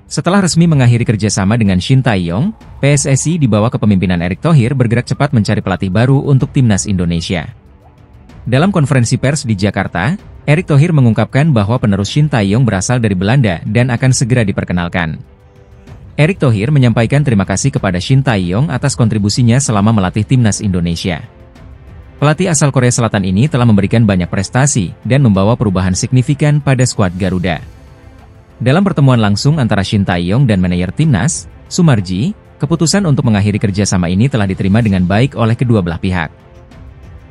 Setelah resmi mengakhiri kerjasama dengan Shin Tae-yong, PSSI di bawah kepemimpinan Erick Thohir bergerak cepat mencari pelatih baru untuk timnas Indonesia. Dalam konferensi pers di Jakarta, Erick Thohir mengungkapkan bahwa penerus Shin Tae-yong berasal dari Belanda dan akan segera diperkenalkan. Erick Thohir menyampaikan terima kasih kepada Shin Tae-yong atas kontribusinya selama melatih timnas Indonesia. Pelatih asal Korea Selatan ini telah memberikan banyak prestasi dan membawa perubahan signifikan pada skuad Garuda. Dalam pertemuan langsung antara Shin Tae-yong dan manajer timnas, Sumarji, keputusan untuk mengakhiri kerjasama ini telah diterima dengan baik oleh kedua belah pihak.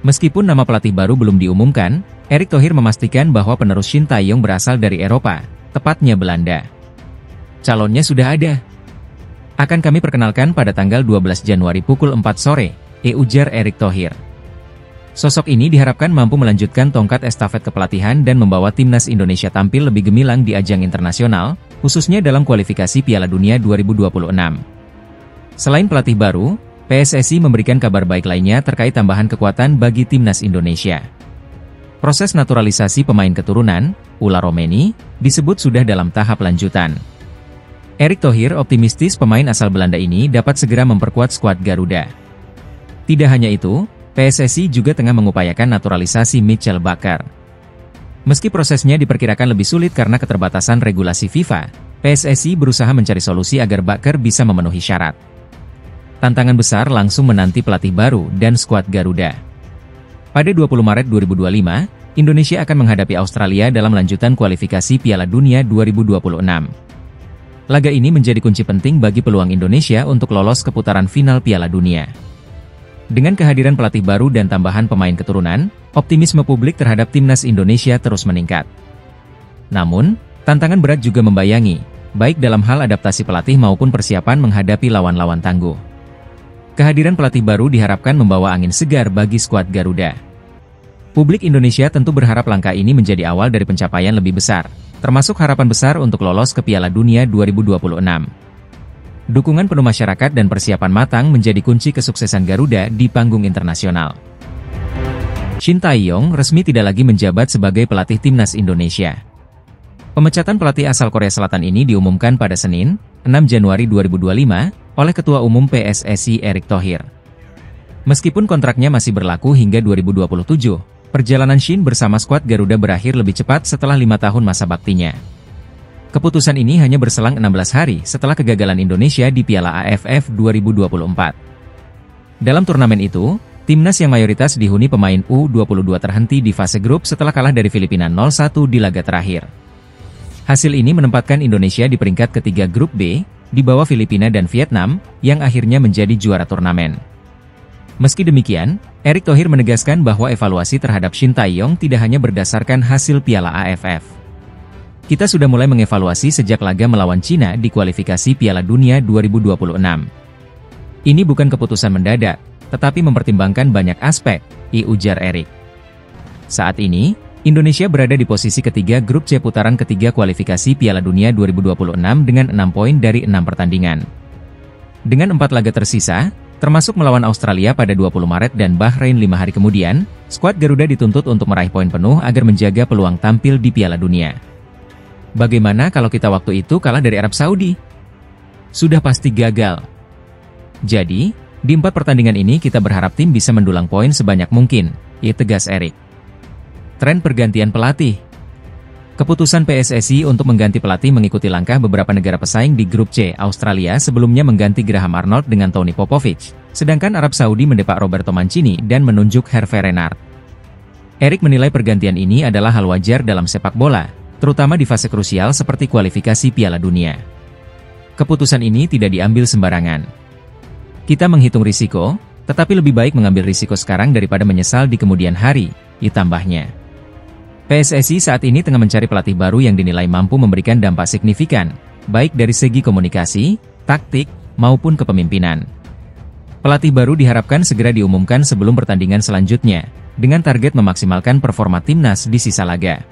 Meskipun nama pelatih baru belum diumumkan, Erick Thohir memastikan bahwa penerus Shin Tae-yong berasal dari Eropa, tepatnya Belanda. Calonnya sudah ada. Akan kami perkenalkan pada tanggal 12 Januari pukul 4 sore, ujar Erick Thohir. Sosok ini diharapkan mampu melanjutkan tongkat estafet kepelatihan dan membawa timnas Indonesia tampil lebih gemilang di ajang internasional, khususnya dalam kualifikasi Piala Dunia 2026. Selain pelatih baru, PSSI memberikan kabar baik lainnya terkait tambahan kekuatan bagi timnas Indonesia. Proses naturalisasi pemain keturunan, Ula Romeni, disebut sudah dalam tahap lanjutan. Erick Thohir optimistis pemain asal Belanda ini dapat segera memperkuat skuad Garuda. Tidak hanya itu, PSSI juga tengah mengupayakan naturalisasi Mitchell Bakker. Meski prosesnya diperkirakan lebih sulit karena keterbatasan regulasi FIFA, PSSI berusaha mencari solusi agar Bakker bisa memenuhi syarat. Tantangan besar langsung menanti pelatih baru dan skuad Garuda. Pada 20 Maret 2025, Indonesia akan menghadapi Australia dalam lanjutan kualifikasi Piala Dunia 2026. Laga ini menjadi kunci penting bagi peluang Indonesia untuk lolos ke putaran final Piala Dunia. Dengan kehadiran pelatih baru dan tambahan pemain keturunan, optimisme publik terhadap timnas Indonesia terus meningkat. Namun, tantangan berat juga membayangi, baik dalam hal adaptasi pelatih maupun persiapan menghadapi lawan-lawan tangguh. Kehadiran pelatih baru diharapkan membawa angin segar bagi skuad Garuda. Publik Indonesia tentu berharap langkah ini menjadi awal dari pencapaian lebih besar, termasuk harapan besar untuk lolos ke Piala Dunia 2026. Dukungan penuh masyarakat dan persiapan matang menjadi kunci kesuksesan Garuda di panggung internasional. Shin Tae-yong resmi tidak lagi menjabat sebagai pelatih timnas Indonesia. Pemecatan pelatih asal Korea Selatan ini diumumkan pada Senin, 6 Januari 2025, oleh Ketua Umum PSSI Erick Thohir. Meskipun kontraknya masih berlaku hingga 2027, perjalanan Shin bersama skuad Garuda berakhir lebih cepat setelah 5 tahun masa baktinya. Keputusan ini hanya berselang 16 hari setelah kegagalan Indonesia di Piala AFF 2024. Dalam turnamen itu, timnas yang mayoritas dihuni pemain U22 terhenti di fase grup setelah kalah dari Filipina 0-1 di laga terakhir. Hasil ini menempatkan Indonesia di peringkat ketiga grup B, di bawah Filipina dan Vietnam, yang akhirnya menjadi juara turnamen. Meski demikian, Erick Thohir menegaskan bahwa evaluasi terhadap Shin Tae-yong tidak hanya berdasarkan hasil Piala AFF. Kita sudah mulai mengevaluasi sejak laga melawan Cina di kualifikasi Piala Dunia 2026. Ini bukan keputusan mendadak, tetapi mempertimbangkan banyak aspek, ujar Erick. Saat ini, Indonesia berada di posisi ketiga grup C putaran ketiga kualifikasi Piala Dunia 2026 dengan 6 poin dari 6 pertandingan. Dengan 4 laga tersisa, termasuk melawan Australia pada 20 Maret dan Bahrain 5 hari kemudian, skuad Garuda dituntut untuk meraih poin penuh agar menjaga peluang tampil di Piala Dunia. Bagaimana kalau kita waktu itu kalah dari Arab Saudi? Sudah pasti gagal. Jadi, di 4 pertandingan ini kita berharap tim bisa mendulang poin sebanyak mungkin, tegas Erick. Tren pergantian pelatih. Keputusan PSSI untuk mengganti pelatih mengikuti langkah beberapa negara pesaing di grup C. Australia sebelumnya mengganti Graham Arnold dengan Tony Popovich, sedangkan Arab Saudi mendepak Roberto Mancini dan menunjuk Hervé Renard. Erick menilai pergantian ini adalah hal wajar dalam sepak bola, terutama di fase krusial seperti kualifikasi Piala Dunia. Keputusan ini tidak diambil sembarangan. Kita menghitung risiko, tetapi lebih baik mengambil risiko sekarang daripada menyesal di kemudian hari, ditambahnya. PSSI saat ini tengah mencari pelatih baru yang dinilai mampu memberikan dampak signifikan, baik dari segi komunikasi, taktik, maupun kepemimpinan. Pelatih baru diharapkan segera diumumkan sebelum pertandingan selanjutnya, dengan target memaksimalkan performa timnas di sisa laga.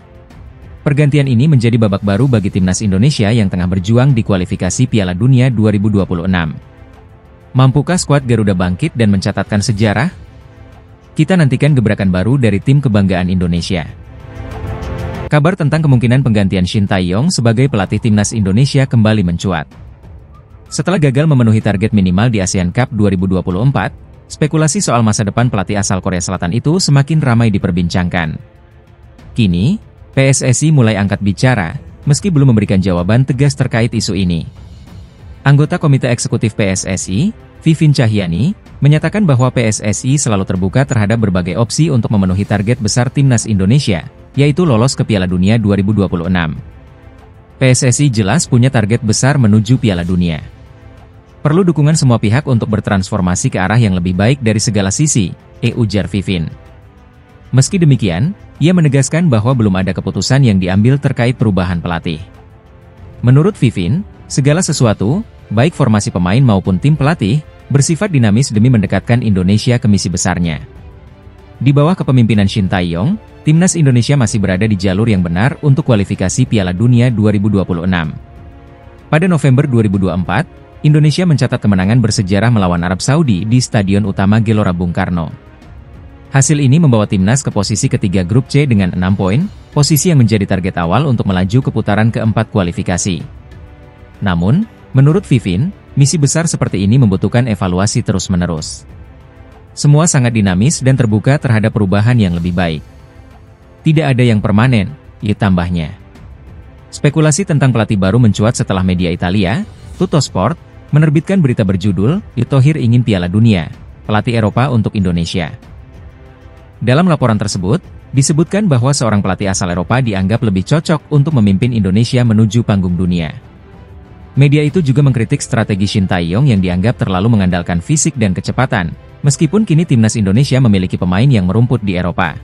Pergantian ini menjadi babak baru bagi timnas Indonesia yang tengah berjuang di kualifikasi Piala Dunia 2026. Mampukah skuad Garuda bangkit dan mencatatkan sejarah? Kita nantikan gebrakan baru dari tim kebanggaan Indonesia. Kabar tentang kemungkinan penggantian Shin Tae-yong sebagai pelatih timnas Indonesia kembali mencuat. Setelah gagal memenuhi target minimal di ASEAN Cup 2024, spekulasi soal masa depan pelatih asal Korea Selatan itu semakin ramai diperbincangkan. Kini, PSSI mulai angkat bicara, meski belum memberikan jawaban tegas terkait isu ini. Anggota Komite Eksekutif PSSI, Vivin Cahyani, menyatakan bahwa PSSI selalu terbuka terhadap berbagai opsi untuk memenuhi target besar timnas Indonesia, yaitu lolos ke Piala Dunia 2026. PSSI jelas punya target besar menuju Piala Dunia. Perlu dukungan semua pihak untuk bertransformasi ke arah yang lebih baik dari segala sisi, ujar Vivin. Meski demikian, ia menegaskan bahwa belum ada keputusan yang diambil terkait perubahan pelatih. Menurut Vivin, segala sesuatu, baik formasi pemain maupun tim pelatih, bersifat dinamis demi mendekatkan Indonesia ke misi besarnya. Di bawah kepemimpinan Shin Tae-yong, timnas Indonesia masih berada di jalur yang benar untuk kualifikasi Piala Dunia 2026. Pada November 2024, Indonesia mencatat kemenangan bersejarah melawan Arab Saudi di Stadion Utama Gelora Bung Karno. Hasil ini membawa timnas ke posisi ketiga grup C dengan 6 poin, posisi yang menjadi target awal untuk melaju ke putaran keempat kualifikasi. Namun, menurut Vivin, misi besar seperti ini membutuhkan evaluasi terus-menerus. Semua sangat dinamis dan terbuka terhadap perubahan yang lebih baik. Tidak ada yang permanen, tambahnya. Spekulasi tentang pelatih baru mencuat setelah media Italia, Tuttosport, menerbitkan berita berjudul, Thohir ingin Piala Dunia, pelatih Eropa untuk Indonesia. Dalam laporan tersebut, disebutkan bahwa seorang pelatih asal Eropa dianggap lebih cocok untuk memimpin Indonesia menuju panggung dunia. Media itu juga mengkritik strategi Shin Tae-yong yang dianggap terlalu mengandalkan fisik dan kecepatan, meskipun kini timnas Indonesia memiliki pemain yang merumput di Eropa.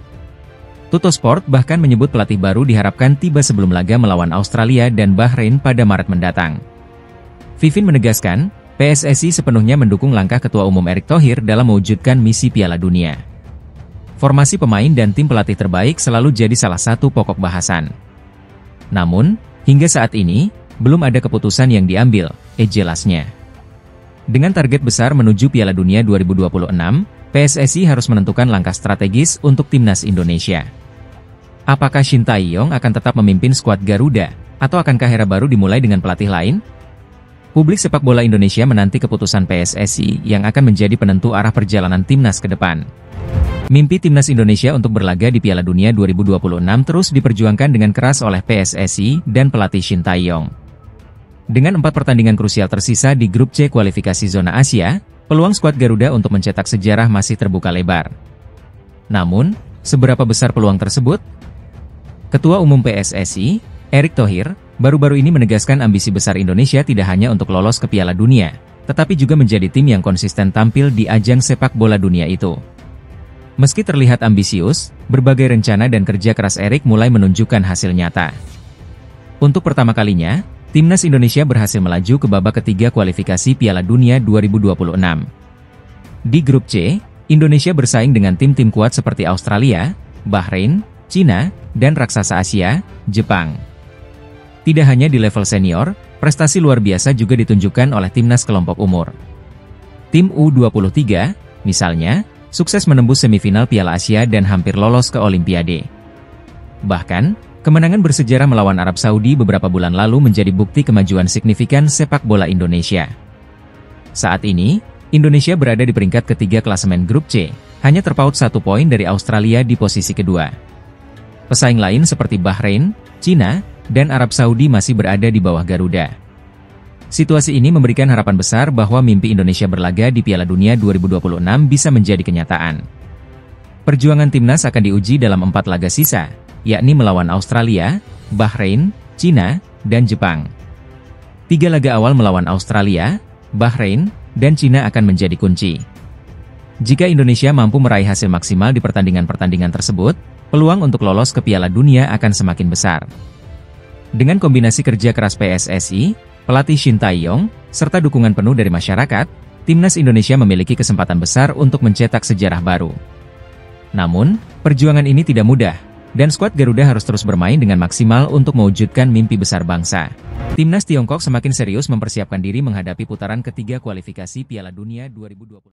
Tuttosport bahkan menyebut pelatih baru diharapkan tiba sebelum laga melawan Australia dan Bahrain pada Maret mendatang. Vivin menegaskan, PSSI sepenuhnya mendukung langkah Ketua Umum Erick Thohir dalam mewujudkan misi Piala Dunia. Formasi pemain dan tim pelatih terbaik selalu jadi salah satu pokok bahasan. Namun, hingga saat ini, belum ada keputusan yang diambil, jelasnya. Dengan target besar menuju Piala Dunia 2026, PSSI harus menentukan langkah strategis untuk timnas Indonesia. Apakah Shin Tae-yong akan tetap memimpin skuad Garuda, atau akankah era baru dimulai dengan pelatih lain? Publik sepak bola Indonesia menanti keputusan PSSI yang akan menjadi penentu arah perjalanan timnas ke depan. Mimpi timnas Indonesia untuk berlaga di Piala Dunia 2026 terus diperjuangkan dengan keras oleh PSSI dan pelatih Shin Tae-yong. Dengan 4 pertandingan krusial tersisa di grup C kualifikasi zona Asia, peluang skuad Garuda untuk mencetak sejarah masih terbuka lebar. Namun, seberapa besar peluang tersebut? Ketua Umum PSSI, Erick Thohir, baru-baru ini menegaskan ambisi besar Indonesia tidak hanya untuk lolos ke Piala Dunia, tetapi juga menjadi tim yang konsisten tampil di ajang sepak bola dunia itu. Meski terlihat ambisius, berbagai rencana dan kerja keras Erick mulai menunjukkan hasil nyata. Untuk pertama kalinya, timnas Indonesia berhasil melaju ke babak ketiga kualifikasi Piala Dunia 2026. Di grup C, Indonesia bersaing dengan tim-tim kuat seperti Australia, Bahrain, Cina, dan raksasa Asia, Jepang. Tidak hanya di level senior, prestasi luar biasa juga ditunjukkan oleh timnas kelompok umur. Tim U23, misalnya, sukses menembus semifinal Piala Asia dan hampir lolos ke Olimpiade. Bahkan, kemenangan bersejarah melawan Arab Saudi beberapa bulan lalu menjadi bukti kemajuan signifikan sepak bola Indonesia. Saat ini, Indonesia berada di peringkat ketiga klasemen grup C, hanya terpaut 1 poin dari Australia di posisi kedua. Pesaing lain seperti Bahrain, Cina, dan Arab Saudi masih berada di bawah Garuda. Situasi ini memberikan harapan besar bahwa mimpi Indonesia berlaga di Piala Dunia 2026 bisa menjadi kenyataan. Perjuangan timnas akan diuji dalam 4 laga sisa, yakni melawan Australia, Bahrain, Cina, dan Jepang. 3 laga awal melawan Australia, Bahrain, dan Cina akan menjadi kunci. Jika Indonesia mampu meraih hasil maksimal di pertandingan-pertandingan tersebut, peluang untuk lolos ke Piala Dunia akan semakin besar. Dengan kombinasi kerja keras PSSI, pelatih Shin Tae-yong, serta dukungan penuh dari masyarakat, timnas Indonesia memiliki kesempatan besar untuk mencetak sejarah baru. Namun, perjuangan ini tidak mudah, Dan skuad Garuda harus terus bermain dengan maksimal untuk mewujudkan mimpi besar bangsa. Timnas Tiongkok semakin serius mempersiapkan diri menghadapi putaran ketiga kualifikasi Piala Dunia 2020.